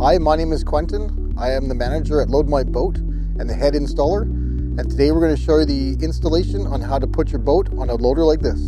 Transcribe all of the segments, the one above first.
Hi, my name is Quentin. I am the manager at Load My Boat and the head installer. And today we're going to show you the installation on how to put your boat on a loader like this.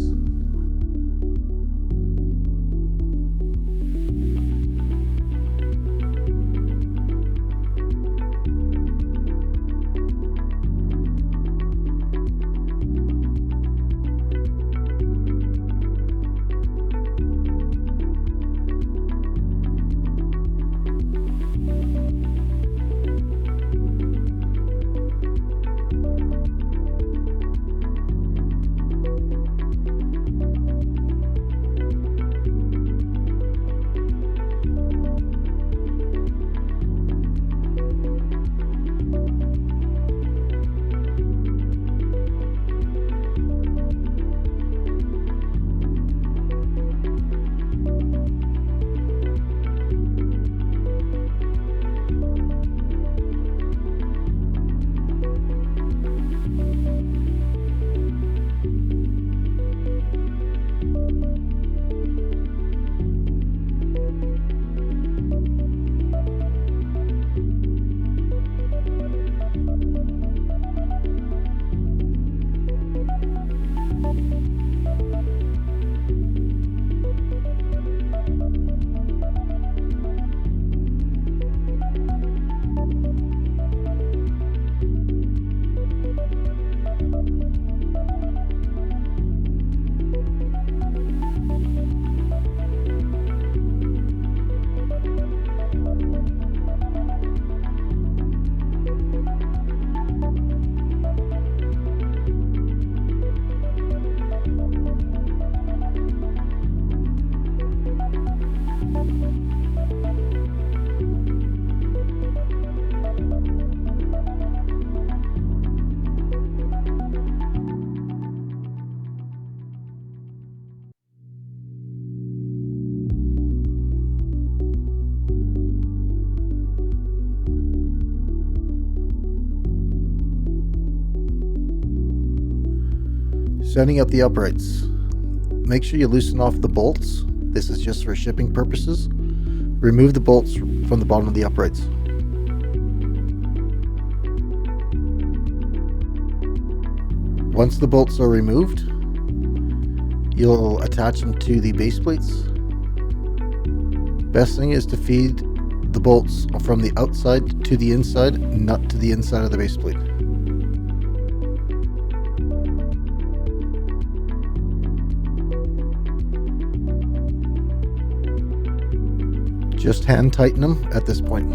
Setting up the uprights. Make sure you loosen off the bolts. This is just for shipping purposes. Remove the bolts from the bottom of the uprights. Once the bolts are removed, you'll attach them to the base plates. Best thing is to feed the bolts from the outside to the inside, not to the inside of the base plate. Just hand tighten them at this point.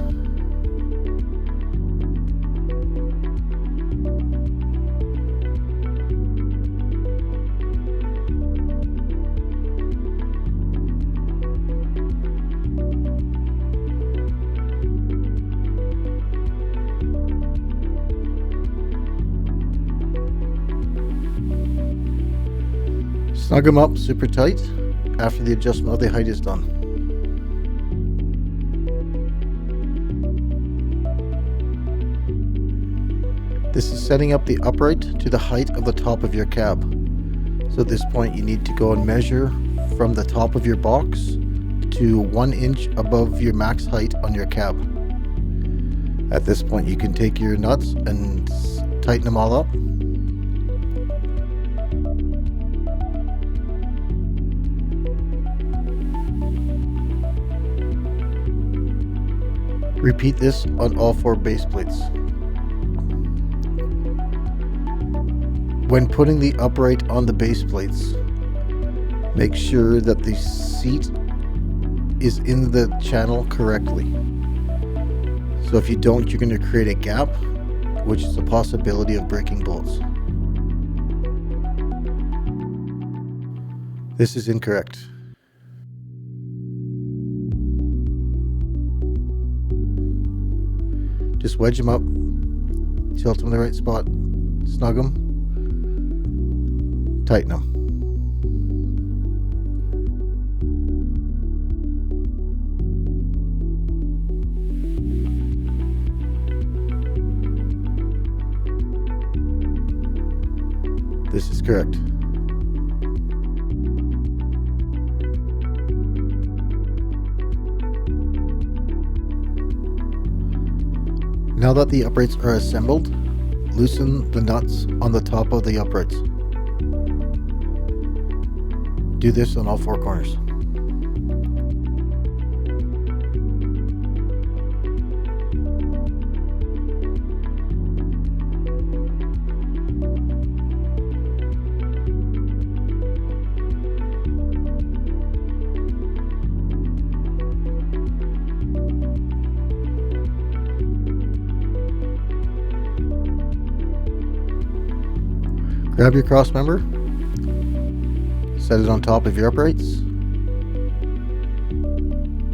Snug them up super tight after the adjustment of the height is done. This is setting up the upright to the height of the top of your cab. So at this point you need to go and measure from the top of your box to 1 inch above your max height on your cab. At this point you can take your nuts and tighten them all up. Repeat this on all 4 base plates. When putting the upright on the base plates, make sure that the seat is in the channel correctly. So if you don't, you're going to create a gap, which is a possibility of breaking bolts. This is incorrect. Just wedge them up, tilt them in the right spot, snug them, tighten them. This is correct. Now that the uprights are assembled, loosen the nuts on the top of the uprights. Do this on all four corners. Grab your cross member, set it on top of your uprights.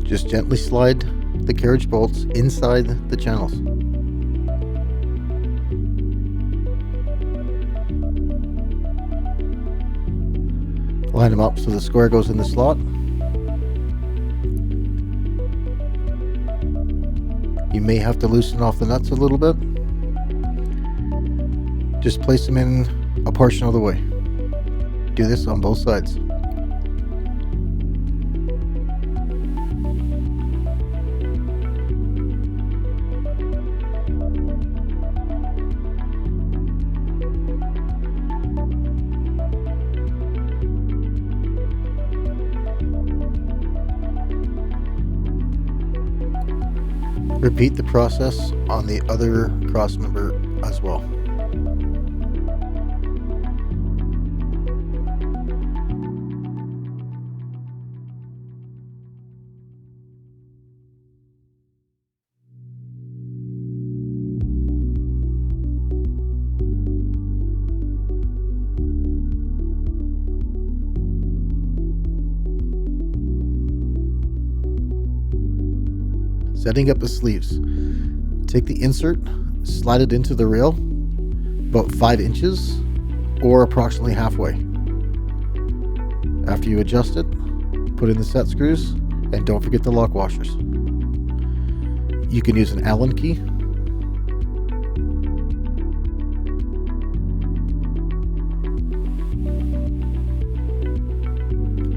Just gently slide the carriage bolts inside the channels. Line them up so the square goes in the slot. You may have to loosen off the nuts a little bit. Just place them in a portion of the way. Do this on both sides. Repeat the process on the other cross member as well. Setting up the sleeves. Take the insert, slide it into the rail about 5 inches or approximately halfway. After you adjust it, put in the set screws and don't forget the lock washers. You can use an Allen key.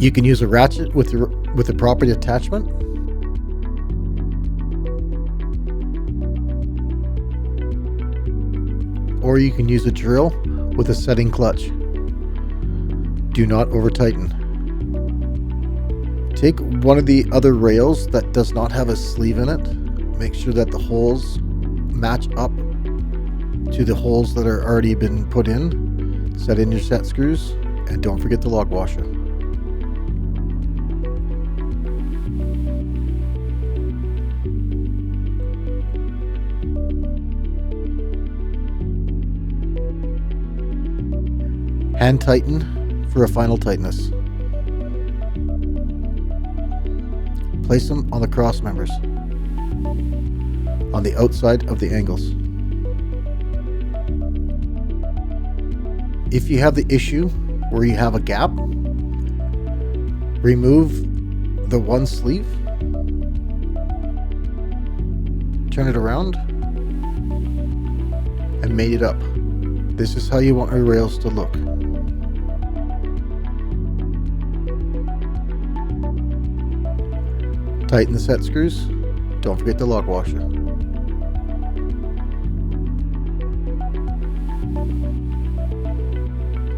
You can use a ratchet with the proper attachment. Or you can use a drill with a setting clutch. Do not over tighten. Take one of the other rails that does not have a sleeve in it. Make sure that the holes match up to the holes that are already been put in. Set in your set screws and don't forget the lock washer. Hand tighten for a final tightness. Place them on the cross members on the outside of the angles. If you have the issue where you have a gap, remove the one sleeve, turn it around, and mate it up. This is how you want your rails to look. Tighten the set screws. Don't forget the lock washer.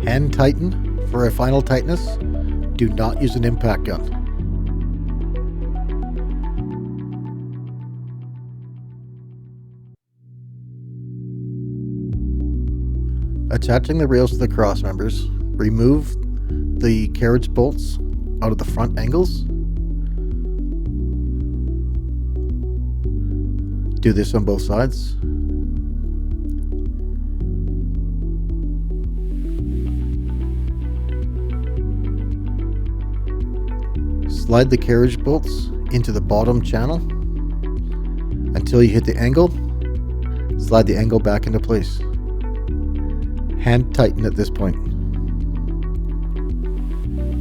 Hand tighten for a final tightness. Do not use an impact gun. Attaching the rails to the cross members, remove the carriage bolts out of the front angles. Do this on both sides. Slide the carriage bolts into the bottom channel until you hit the angle. Slide the angle back into place. Hand tighten at this point.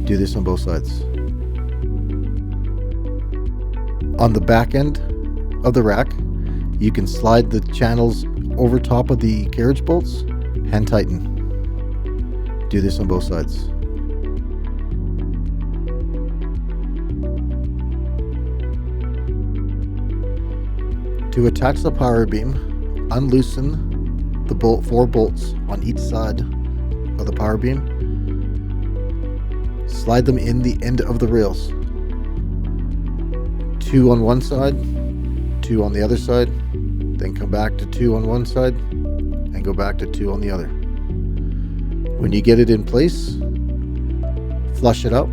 Do this on both sides. On the back end of the rack, you can slide the channels over top of the carriage bolts, hand tighten. Do this on both sides. To attach the power beam, unloosen the 4 bolts on each side of the power beam. Slide them in the end of the rails. 2 on one side, 2 on the other side, then come back to 2 on one side and go back to 2 on the other. When you get it in place, flush it out.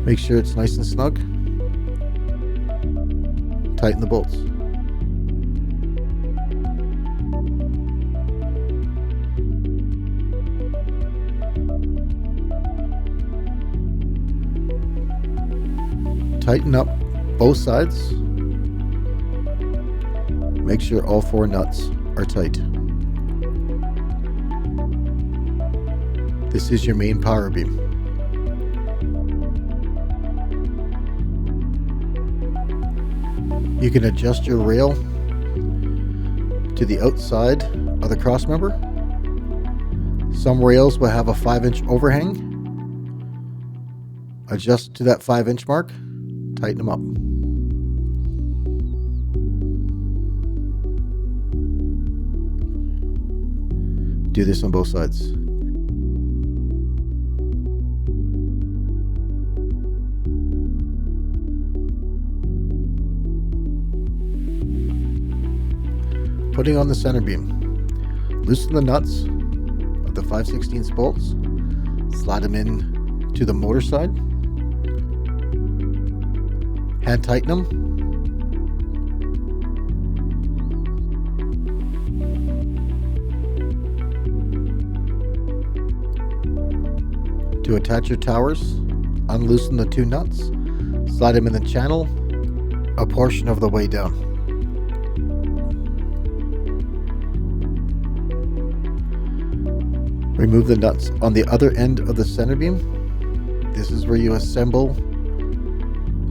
Make sure it's nice and snug. Tighten the bolts. Tighten up both sides. Make sure all 4 nuts are tight. This is your main power beam. You can adjust your rail to the outside of the cross member. Some rails will have a 5-inch overhang. Adjust to that 5-inch mark, tighten them up. Do this on both sides. Putting on the center beam. Loosen the nuts of the 5/16 bolts. Slide them in to the motor side. Hand tighten them. To attach your towers, unloosen the 2 nuts. Slide them in the channel a portion of the way down. Remove the nuts on the other end of the center beam. This is where you assemble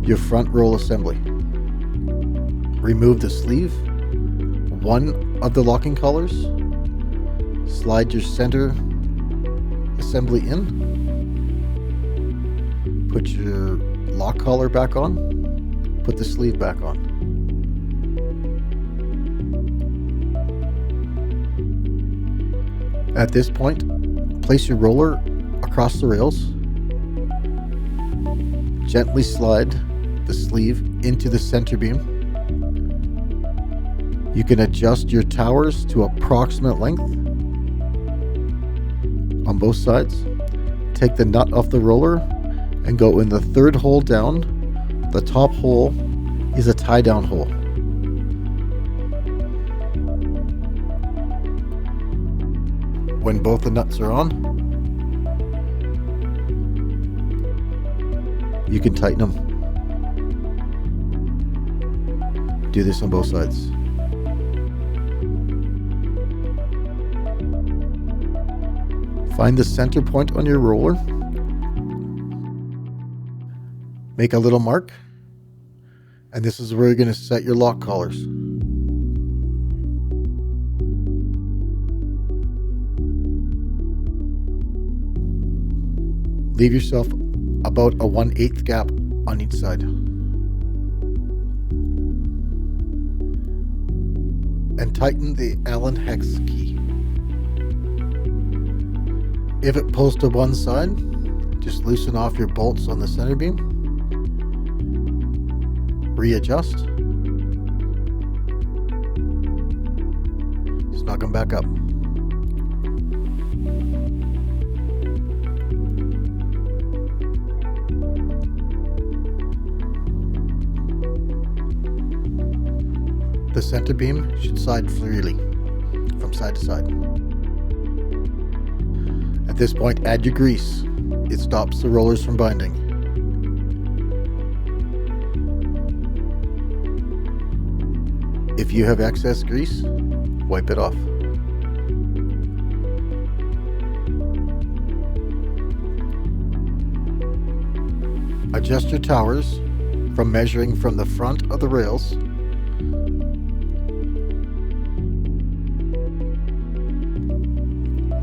your front roll assembly. Remove the sleeve, 1 of the locking collars. Slide your center assembly in. Put your lock collar back on. Put the sleeve back on. At this point, place your roller across the rails. Gently slide the sleeve into the center beam. You can adjust your towers to approximate length on both sides. Take the nut off the roller and go in the 3rd hole down. The top hole is a tie down hole. When both the nuts are on, you can tighten them. Do this on both sides. Find the center point on your roller. Make a little mark, and this is where you're going to set your lock collars. Leave yourself about a 1/8 gap on each side. And tighten the Allen hex key. If it pulls to one side, just loosen off your bolts on the center beam. Readjust. Snug them back up. The center beam should slide freely from side to side. At this point, add your grease. It stops the rollers from binding. If you have excess grease, wipe it off. Adjust your towers from measuring from the front of the rails.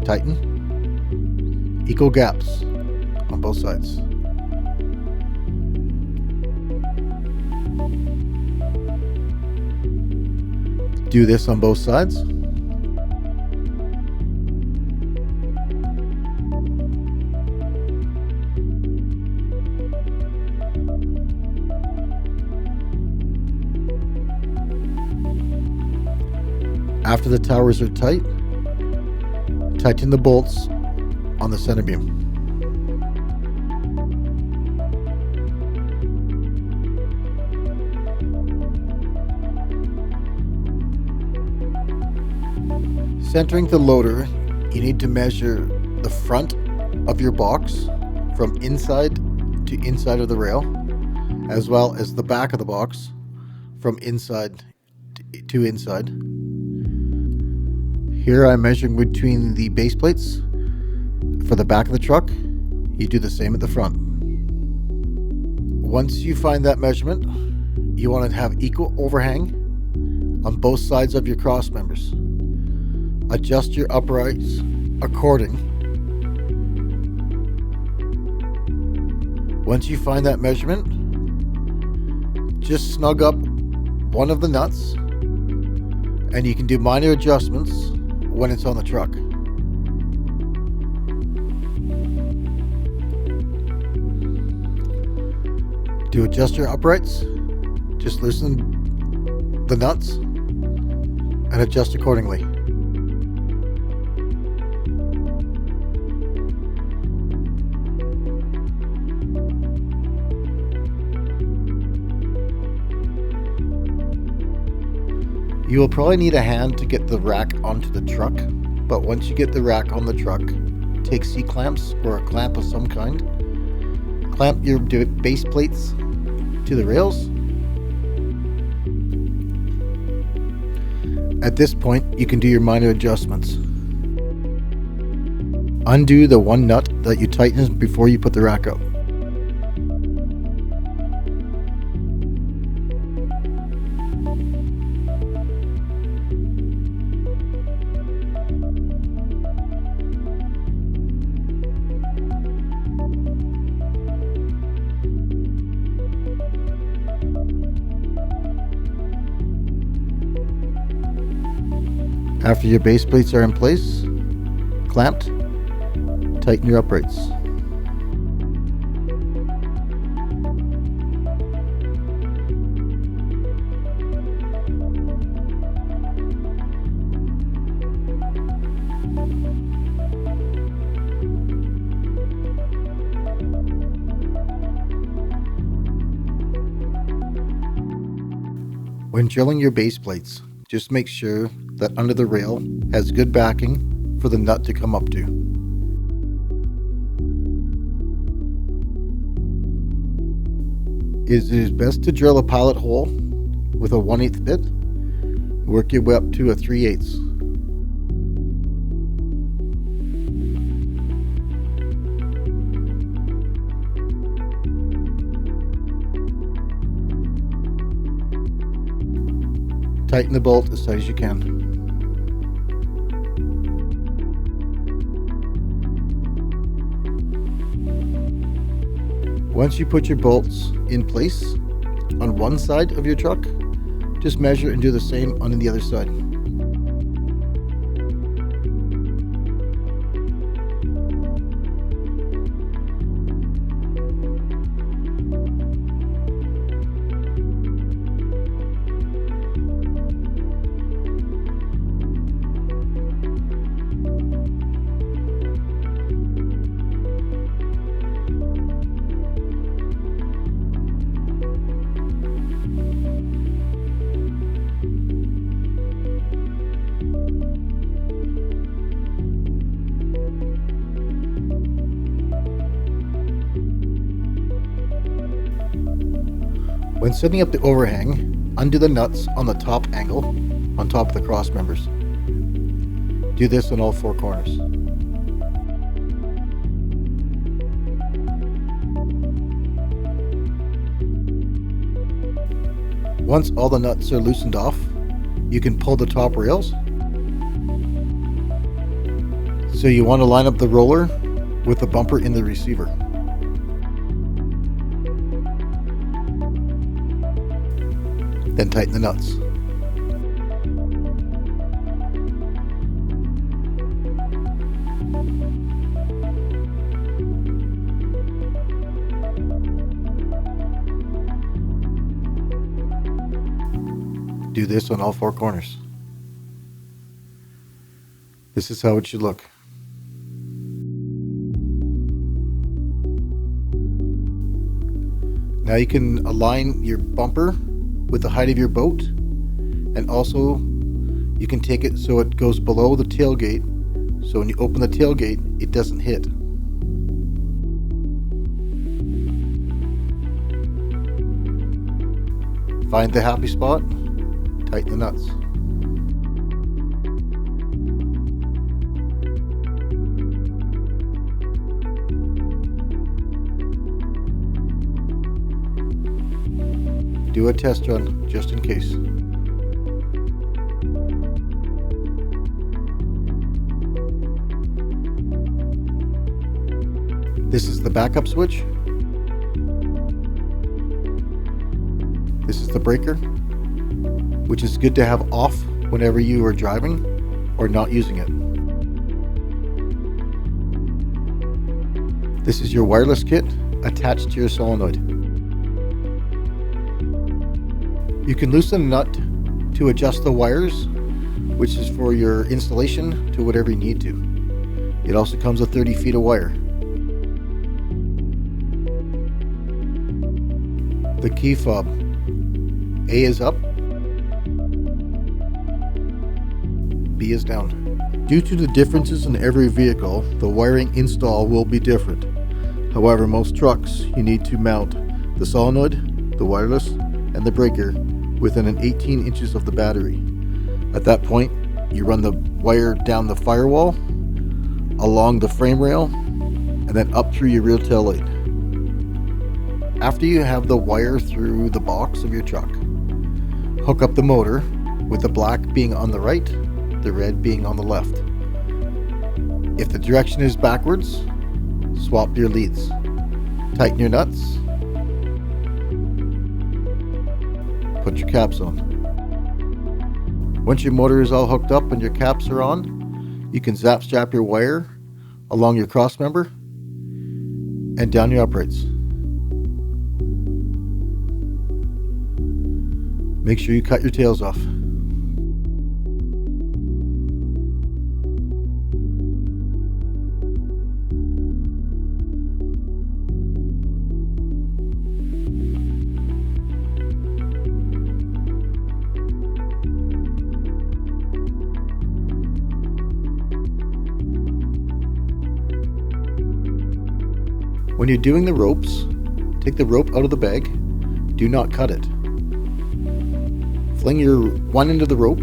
Tighten. Equal gaps on both sides. Do this on both sides. After the towers are tight, tighten the bolts on the center beam. Centering the loader, you need to measure the front of your box from inside to inside of the rail, as well as the back of the box from inside to inside. Here I'm measuring between the base plates. For the back of the truck, you do the same at the front. Once you find that measurement, you want to have equal overhang on both sides of your cross members. Adjust your uprights according. Once you find that measurement, just snug up one of the nuts, and you can do minor adjustments when it's on the truck. To adjust your uprights, just loosen the nuts and adjust accordingly. You will probably need a hand to get the rack onto the truck, but once you get the rack on the truck, take C-clamps or a clamp of some kind. Clamp your base plates to the rails. At this point, you can do your minor adjustments. Undo the one nut that you tightened before you put the rack up. After your base plates are in place, clamped, tighten your uprights. When drilling your base plates, just make sure that under the rail has good backing for the nut to come up to. It is best to drill a pilot hole with a 1/8 bit. Work your way up to a 3/8. Tighten the bolt as tight as you can. Once you put your bolts in place on one side of your truck, just measure and do the same on the other side. When setting up the overhang, undo the nuts on the top angle on top of the cross members. Do this on all four corners. Once all the nuts are loosened off, you can pull the top rails. So you want to line up the roller with the bumper in the receiver. Then tighten the nuts. Do this on all four corners. This is how it should look. Now you can align your bumper with the height of your boat, and also you can take it so it goes below the tailgate, so when you open the tailgate it doesn't hit. Find the happy spot, tighten the nuts. Do a test run just in case. This is the backup switch. This is the breaker, which is good to have off whenever you are driving or not using it. This is your wireless kit attached to your solenoid. You can loosen a nut to adjust the wires, which is for your installation to whatever you need to. It also comes with 30 feet of wire. The key fob. A is up, B is down. Due to the differences in every vehicle, the wiring install will be different. However, most trucks you need to mount the solenoid, the wireless, and the breaker within an 18 inches of the battery. At that point, you run the wire down the firewall, along the frame rail, and then up through your rear tail light. After you have the wire through the box of your truck, hook up the motor, with the black being on the right, the red being on the left. If the direction is backwards, swap your leads. Tighten your nuts. Put your caps on. Once your motor is all hooked up and your caps are on, you can zap strap your wire along your cross member and down your uprights. Make sure you cut your tails off. When you're doing the ropes, take the rope out of the bag. Do not cut it. Fling your one end of the rope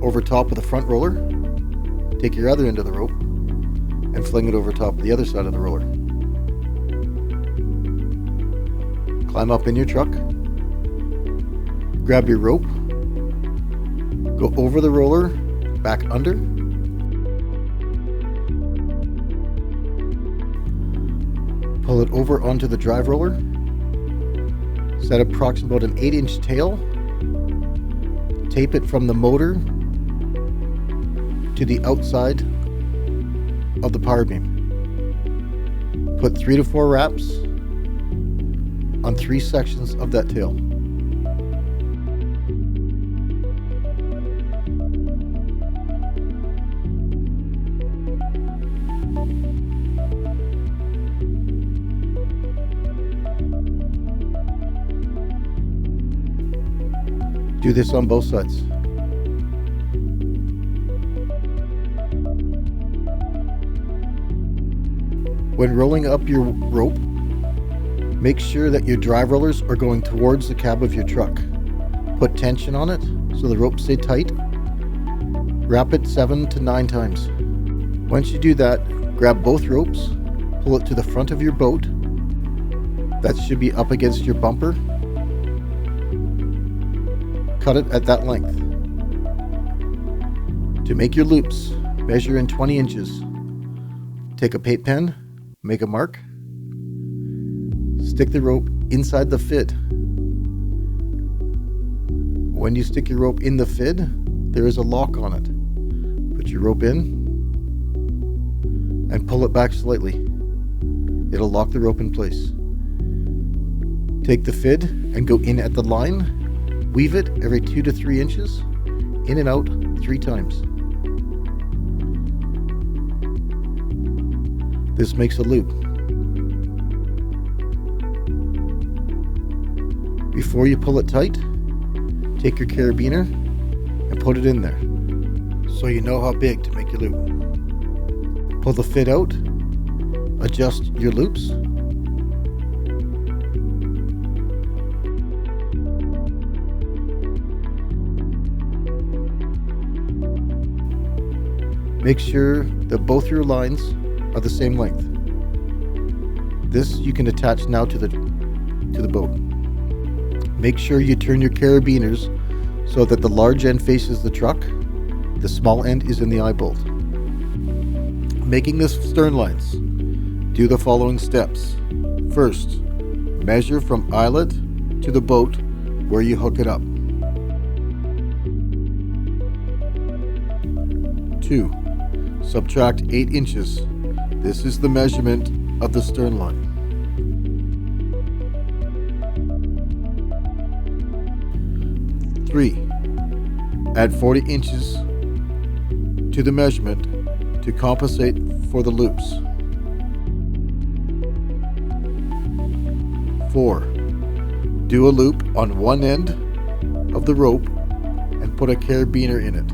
over top of the front roller. Take your other end of the rope and fling it over top of the other side of the roller. Climb up in your truck. Grab your rope. Go over the roller, back under. Pull it over onto the drive roller. Set approximately about an 8-inch tail. Tape it from the motor to the outside of the power beam. Put 3 to 4 wraps on 3 sections of that tail. Do this on both sides. When rolling up your rope, make sure that your drive rollers are going towards the cab of your truck. Put tension on it so the rope stays tight. Wrap it 7 to 9 times. Once you do that, grab both ropes, pull it to the front of your boat. That should be up against your bumper. Cut it at that length. To make your loops, measure in 20 inches. Take a paint pen, make a mark. Stick the rope inside the fid. When you stick your rope in the fid, there is a lock on it. Put your rope in and pull it back slightly. It'll lock the rope in place. Take the fid and go in at the line Weave it every 2 to 3 inches, in and out 3 times. This makes a loop. Before you pull it tight, take your carabiner and put it in there, so you know how big to make your loop. Pull the fit out, adjust your loops, make sure that both your lines are the same length. This you can attach now to the boat. Make sure you turn your carabiners so that the large end faces the truck, the small end is in the eye bolt. Making the stern lines, do the following steps. First, measure from eyelet to the boat where you hook it up. 2. Subtract 8 inches. This is the measurement of the stern line. 3. Add 40 inches to the measurement to compensate for the loops. 4. Do a loop on one end of the rope and put a carabiner in it,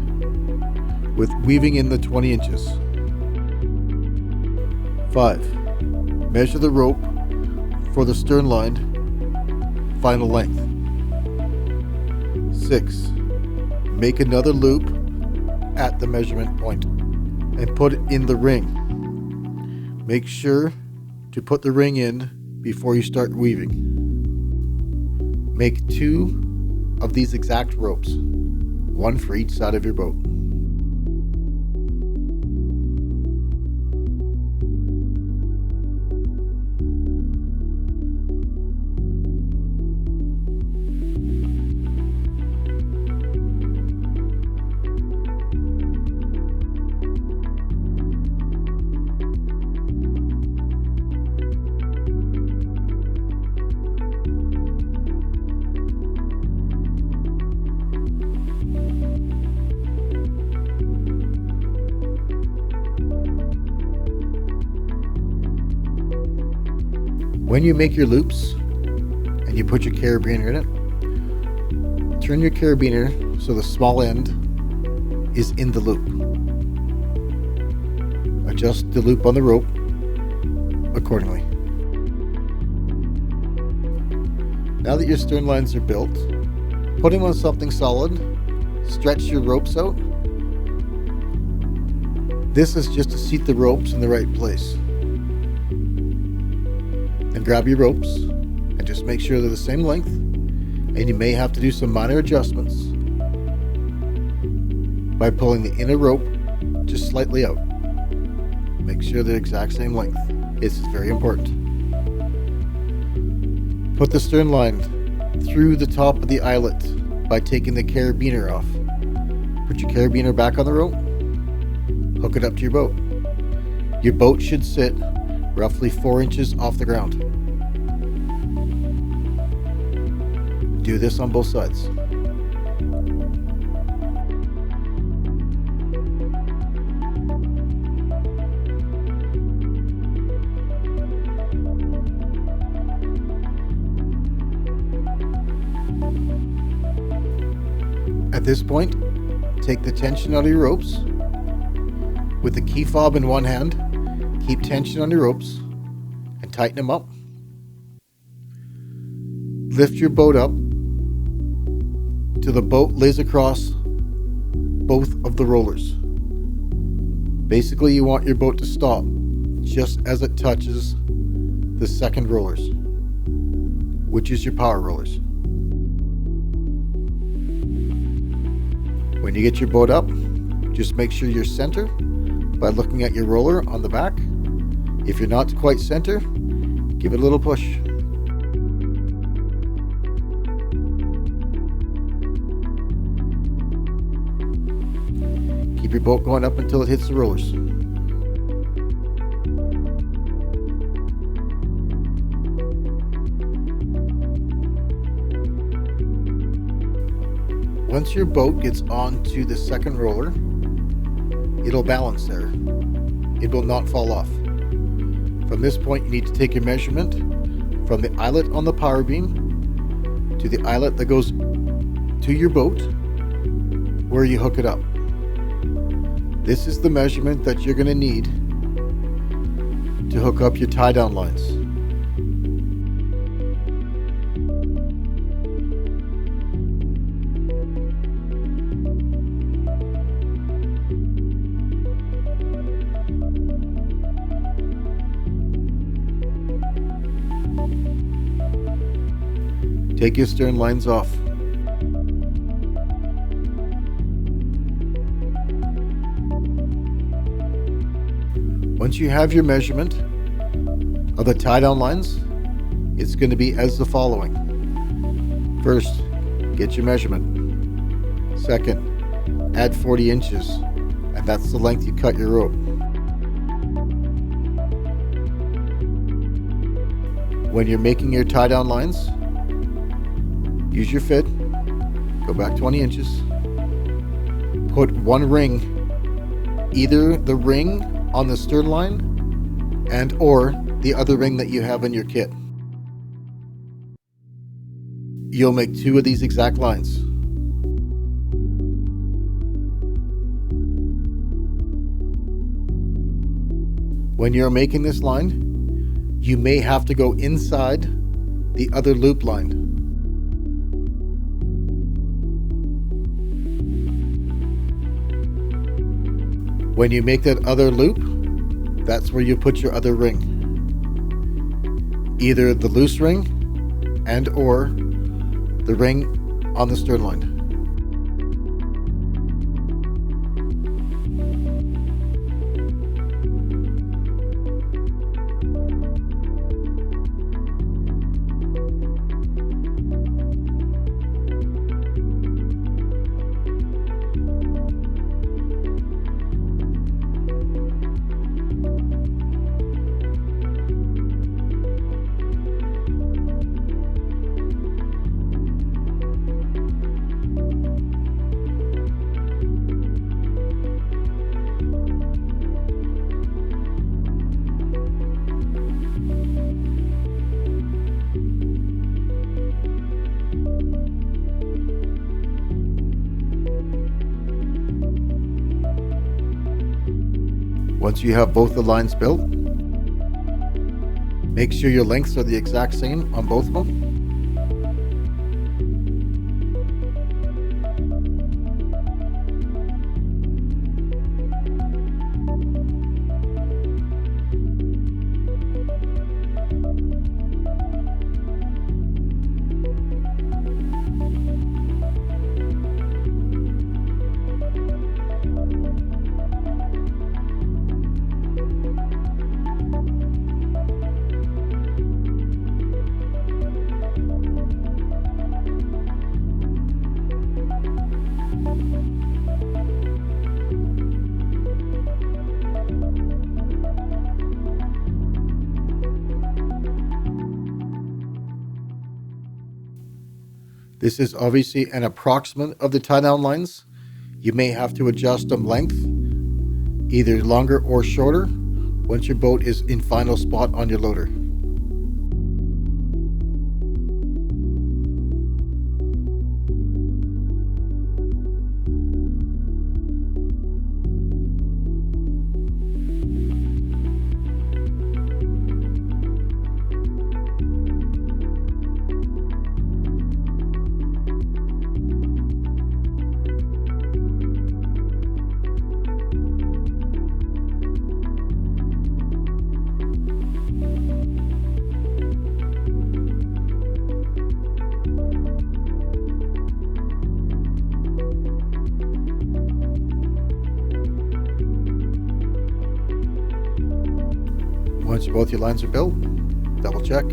with weaving in the 20 inches. 5. Measure the rope for the stern line final length. 6. Make another loop at the measurement point and put it in the ring. Make sure to put the ring in before you start weaving. Make 2 of these exact ropes, one for each side of your boat. When you make your loops and you put your carabiner in it, turn your carabiner so the small end is in the loop. Adjust the loop on the rope accordingly. Now that your stern lines are built, put them on something solid, stretch your ropes out. This is just to seat the ropes in the right place. And grab your ropes and just make sure they're the same length, and you may have to do some minor adjustments by pulling the inner rope just slightly out. Make sure they're the exact same length. This is very important. Put the stern line through the top of the eyelet by taking the carabiner off. Put your carabiner back on the rope, hook it up to your boat. Your boat should sit roughly 4 inches off the ground. Do this on both sides. At this point, take the tension out of your ropes. With the key fob in one hand, keep tension on your ropes and tighten them up. Lift your boat up till the boat lays across both of the rollers. Basically, you want your boat to stop just as it touches the second rollers, which is your power rollers. When you get your boat up, just make sure you're center by looking at your roller on the back. If you're not quite center, give it a little push. Keep your boat going up until it hits the rollers. Once your boat gets onto the second roller, it'll balance there. It will not fall off. From this point, you need to take your measurement from the eyelet on the power beam to the eyelet that goes to your boat where you hook it up. This is the measurement that you're going to need to hook up your tie-down lines. Take your stern lines off. Once you have your measurement of the tie-down lines, it's going to be as the following. First, get your measurement. Second, add 40 inches, and that's the length you cut your rope. When you're making your tie-down lines, use your fid, go back 20 inches, put one ring, either the ring on the stern line and or the other ring that you have in your kit. You'll make two of these exact lines. When you're making this line, you may have to go inside the other loop line. When you make that other loop, that's where you put your other ring. Either the loose ring and or the ring on the stern line. Once you have both the lines built, make sure your lengths are the exact same on both of them. This is obviously an approximate of the tie-down lines. You may have to adjust them length, either longer or shorter, once your boat is in final spot on your loader. Once both your lines are built, double check.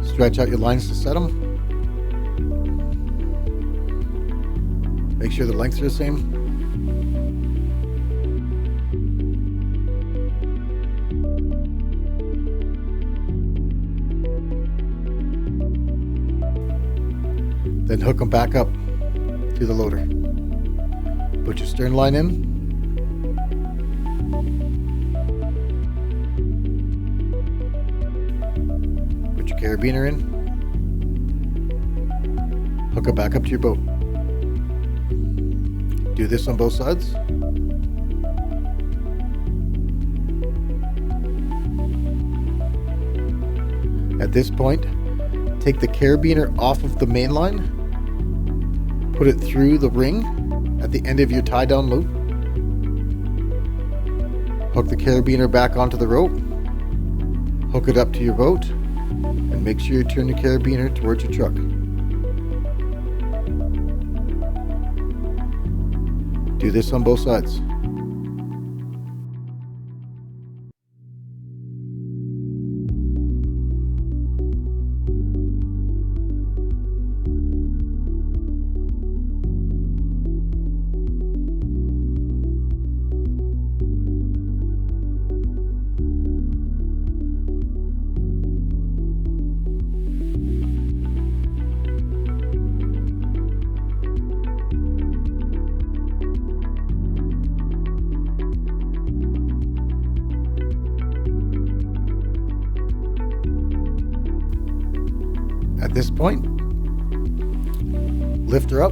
Stretch out your lines to set them. Make sure the lengths are the same. Then hook them back up to the loader. Put your stern line in. Put your carabiner in. Hook it back up to your boat. Do this on both sides. At this point, take the carabiner off of the main line, put it through the ring at the end of your tie down loop, hook the carabiner back onto the rope, hook it up to your boat, and make sure you turn the carabiner towards your truck. Do this on both sides. At this point, lift her up,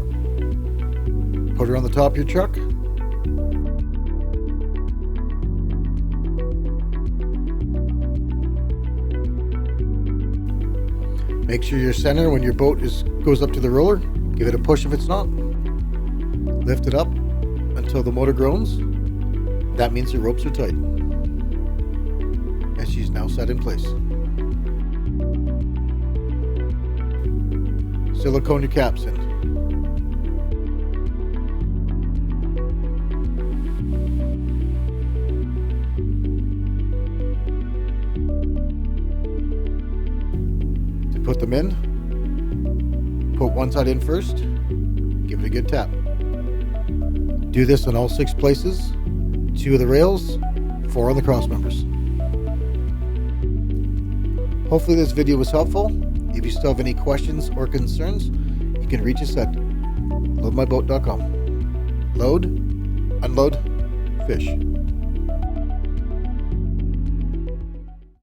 put her on the top of your truck, make sure your center when your boat goes up to the roller, give it a push if it's not, lift it up until the motor groans. That means the ropes are tight, and she's now set in place. Silicone your caps in. To put them in, put one side in first, give it a good tap. Do this on all 6 places, 2 of the rails, 4 on the cross members. Hopefully this video was helpful. If you still have any questions or concerns, you can reach us at loadmyboat.com. Load, unload, fish.